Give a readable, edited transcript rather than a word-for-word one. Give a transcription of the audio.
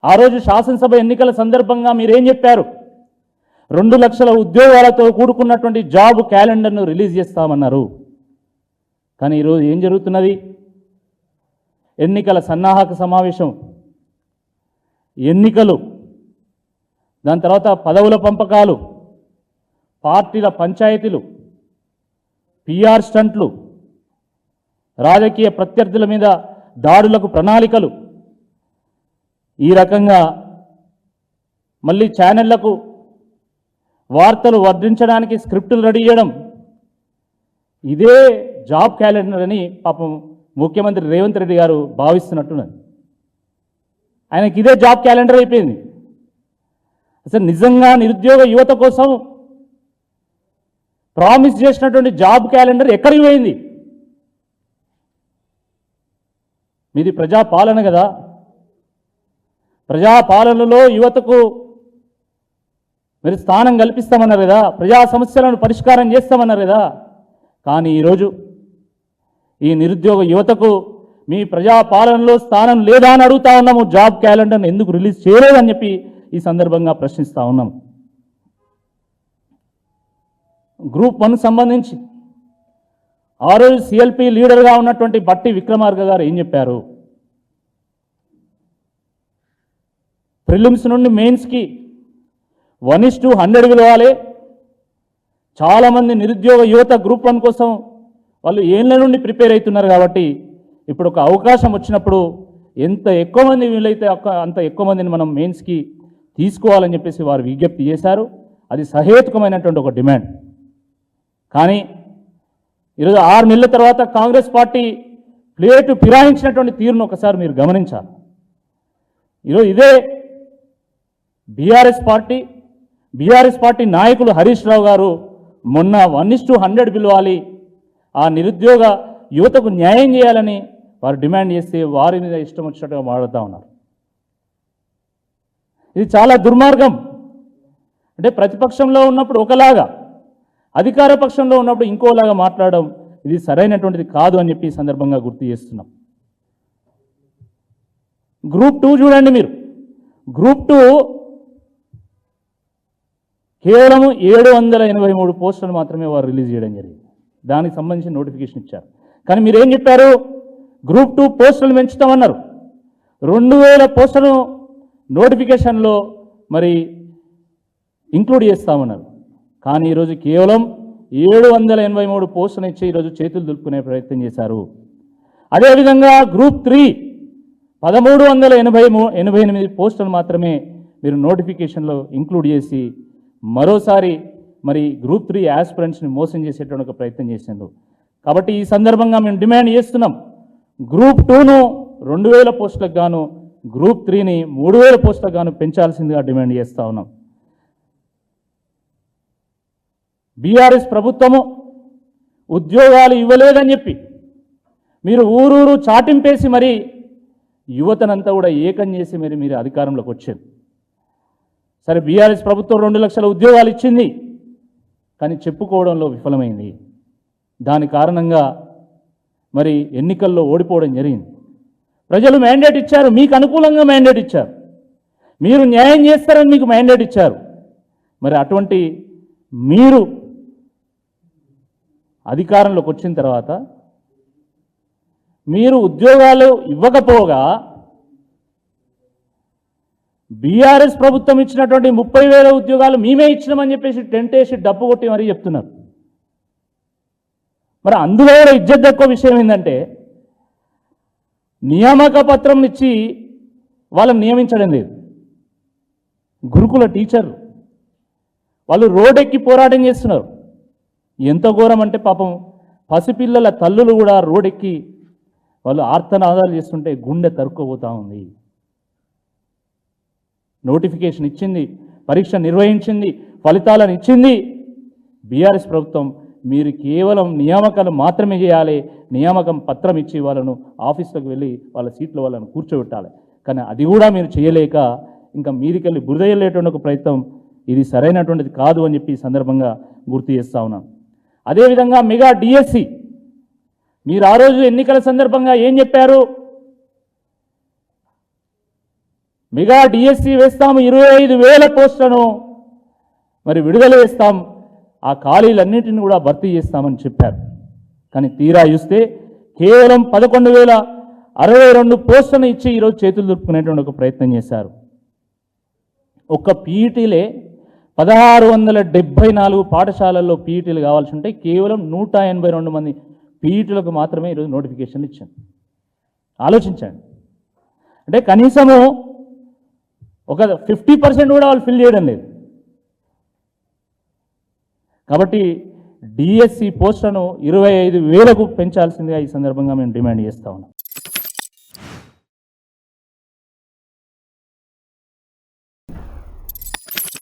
ఆ రోజు శాసనసభ ఎన్నికల సందర్భంగా మీరేం చెప్పారు? 2 లక్షల ఉద్యోగాలతో కూడుకున్నటువంటి జాబ్ క్యాలెండర్ను రిలీజ్ చేస్తామన్నారు. కానీ ఈరోజు ఏం జరుగుతున్నది? ఎన్నికల సన్నాహక సమావేశం, ఎన్నికలు, దాని తర్వాత పదవుల పంపకాలు, పార్టీల పంచాయతీలు, పిఆర్ స్టంట్లు, రాజకీయ ప్రత్యర్థుల మీద దాడులకు ప్రణాళికలు, ఈ రకంగా మళ్ళీ ఛానళ్లకు వార్తలు వర్ధించడానికి స్క్రిప్టులు రెడీ చేయడం, ఇదే జాబ్ క్యాలెండర్ అని పాపం ముఖ్యమంత్రి రేవంత్ రెడ్డి గారు భావిస్తున్నట్టున్నది. ఆయనకి ఇదే జాబ్ క్యాలెండర్ అయిపోయింది. అసలు నిజంగా నిరుద్యోగ యువత కోసం ప్రామిస్ చేసినటువంటి జాబ్ క్యాలెండర్ ఎక్కడికి పోయింది? మీది ప్రజాపాలన కదా, ప్రజాపాలనలో యువతకు మీరు స్థానం కల్పిస్తామన్నారు కదా, ప్రజా సమస్యలను పరిష్కారం చేస్తామన్నారు కదా. కానీ ఈరోజు ఈ నిరుద్యోగ యువతకు మీ ప్రజాపాలనలో స్థానం లేదా అని అడుగుతా ఉన్నాము. జాబ్ క్యాలెండర్ని ఎందుకు రిలీజ్ చేయలేదని చెప్పి ఈ సందర్భంగా ప్రశ్నిస్తూ ఉన్నాం. గ్రూప్ 1 సంబంధించి ఆ రోజు సిఎల్పి లీడర్గా ఉన్నటువంటి బట్టి విక్రమార్క గారు ఏం చెప్పారు? ప్రిలిమ్స్ నుండి మెయిన్స్కి 1:100 పిలవాలి. చాలామంది నిరుద్యోగ యువత గ్రూప్ 1 కోసం వాళ్ళు ఏళ్ళ నుండి ప్రిపేర్ అవుతున్నారు కాబట్టి ఇప్పుడు ఒక అవకాశం వచ్చినప్పుడు ఎంత ఎక్కువ మంది వీలైతే అంత ఎక్కువ మందిని మనం మెయిన్స్కి తీసుకోవాలని చెప్పేసి వారు విజ్ఞప్తి చేశారు. అది సహేతుకమైనటువంటి ఒక డిమాండ్. కానీ ఈరోజు 6 నెలల తర్వాత కాంగ్రెస్ పార్టీ ప్లేటు ఫిరాయించినటువంటి తీరును ఒకసారి మీరు గమనించాలి. ఈరోజు ఇదే బీఆర్ఎస్ పార్టీ నాయకులు హరీష్ రావు గారు మొన్న 1:100 పిలవాలి, ఆ నిరుద్యోగ యువతకు న్యాయం చేయాలని వారు డిమాండ్ చేస్తే వారి మీద ఇష్టం వచ్చినట్టుగా మాట్లాడుతూ ఉన్నారు. ఇది చాలా దుర్మార్గం. అంటే ప్రతిపక్షంలో ఉన్నప్పుడు ఒకలాగా, అధికార పక్షంలో ఉన్నప్పుడు ఇంకోలాగా మాట్లాడడం ఇది సరైనటువంటిది కాదు అని చెప్పి ఈ సందర్భంగా గుర్తు చేస్తున్నాం. గ్రూప్ 2 చూడండి మీరు. గ్రూప్ 2 కేవలం 783 పోస్టులు మాత్రమే వారు రిలీజ్ చేయడం జరిగింది. దానికి సంబంధించిన నోటిఫికేషన్ ఇచ్చారు. కానీ మీరు ఏం చెప్పారు? గ్రూప్ 2 పోస్టులు పెంచుతామన్నారు. 2000 పోస్టులను నోటిఫికేషన్లో మరి ఇంక్లూడ్ చేస్తామన్నారు. కానీ ఈరోజు కేవలం 783 పోస్టులను ఇచ్చి ఈరోజు చేతులు దులుపుకునే ప్రయత్నం చేశారు. అదేవిధంగా గ్రూప్ 3 1388 పోస్టులు మాత్రమే మీరు నోటిఫికేషన్లో ఇంక్లూడ్ చేసి మరోసారి మరి గ్రూప్ 3 యాస్పిరెంట్స్ని మోసం చేసేటువంటి ఒక ప్రయత్నం చేసిండు. కాబట్టి ఈ సందర్భంగా మేము డిమాండ్ చేస్తున్నాం, గ్రూప్ 2ను 2000 పోస్టులకు గాను, గ్రూప్ 3ని 3000 పోస్టులకు గాను పెంచాల్సిందిగా డిమాండ్ చేస్తూ ఉన్నాం. బీఆర్ఎస్ ప్రభుత్వము ఉద్యోగాలు ఇవ్వలేదని చెప్పి మీరు ఊరూరు చాటింపేసి మరి యువతనంతా కూడా ఏకం చేసి మీరు అధికారంలోకి వచ్చారు. సరే, బీఆర్ఎస్ ప్రభుత్వం 2 లక్షల ఉద్యోగాలు ఇచ్చింది, కానీ చెప్పుకోవడంలో విఫలమైంది. దాని కారణంగా మరి ఎన్నికల్లో ఓడిపోవడం జరిగింది. ప్రజలు మ్యాండేట్ ఇచ్చారు, మీకు అనుకూలంగా మ్యాండేట్ ఇచ్చారు, మీరు న్యాయం చేస్తారని మీకు మ్యాండేట్ ఇచ్చారు. మరి అటువంటి మీరు అధికారంలోకి వచ్చిన తర్వాత మీరు ఉద్యోగాలు ఇవ్వకపోగా బీఆర్ఎస్ ప్రభుత్వం ఇచ్చినటువంటి 30,000 ఉద్యోగాలు మేమే ఇచ్చినామని చెప్పేసి టెంటేసి డబ్బు కొట్టి మరీ చెప్తున్నారు. మరి అందులో కూడా ఇజ్జత్ తక్కువ విషయం ఏంటంటే నియామక పత్రం ఇచ్చి వాళ్ళని నియమించడం లేదు. గురుకుల టీచర్లు వాళ్ళు రోడ్డెక్కి పోరాటం చేస్తున్నారు. ఎంత ఘోరం అంటే పాపం పసిపిల్లల తల్లులు కూడా రోడ్డెక్కి వాళ్ళు ఆర్తనాదాలు చేస్తుంటే గుండె తరుక్కుపోతూ ఉంది. నోటిఫికేషన్ ఇచ్చింది, పరీక్ష నిర్వహించింది, ఫలితాలను ఇచ్చింది బీఆర్ఎస్ ప్రభుత్వం. మీరు కేవలం నియామకాలు మాత్రమే చేయాలి, నియామకం పత్రం ఇచ్చి వాళ్ళను ఆఫీసులకు వెళ్ళి వాళ్ళ సీట్లో వాళ్ళను కూర్చోబెట్టాలి. కానీ అది కూడా మీరు చేయలేక ఇంకా మీదికెళ్ళి బురదయ్యేటువంటి ఒక ప్రయత్నం, ఇది సరైనటువంటిది కాదు అని చెప్పి ఈ సందర్భంగా గుర్తు చేస్తూ ఉన్నాను. అదేవిధంగా మెగా డిఎస్సి మీరు ఆ రోజు ఎన్నికల సందర్భంగా ఏం చెప్పారు? మెగా డిఎస్సి వేస్తాము, 25,000 పోస్టులను మరి విడుదల చేస్తాం, ఆ ఖాళీలన్నింటిని కూడా భర్తీ చేస్తామని చెప్పారు. కానీ తీరా చూస్తే కేవలం 11,062 పోస్టులను ఇచ్చి ఈరోజు చేతులు దులుపుకునేటువంటి ఒక ప్రయత్నం చేశారు. ఒక్క పీఈటీలే 1674 పాఠశాలల్లో పీఈటీలు కావాల్సి ఉంటే కేవలం 182 మంది పీఈటీలకు మాత్రమే ఈరోజు నోటిఫికేషన్లు ఇచ్చాను. ఆలోచించండి. అంటే కనీసము ఒక 50% కూడా వాళ్ళు ఫిల్ చేయడం లేదు. కాబట్టి డిఎస్సి పోస్టులను 25,000కు పెంచాల్సిందిగా ఈ సందర్భంగా మేము డిమాండ్ చేస్తా ఉన్నాం.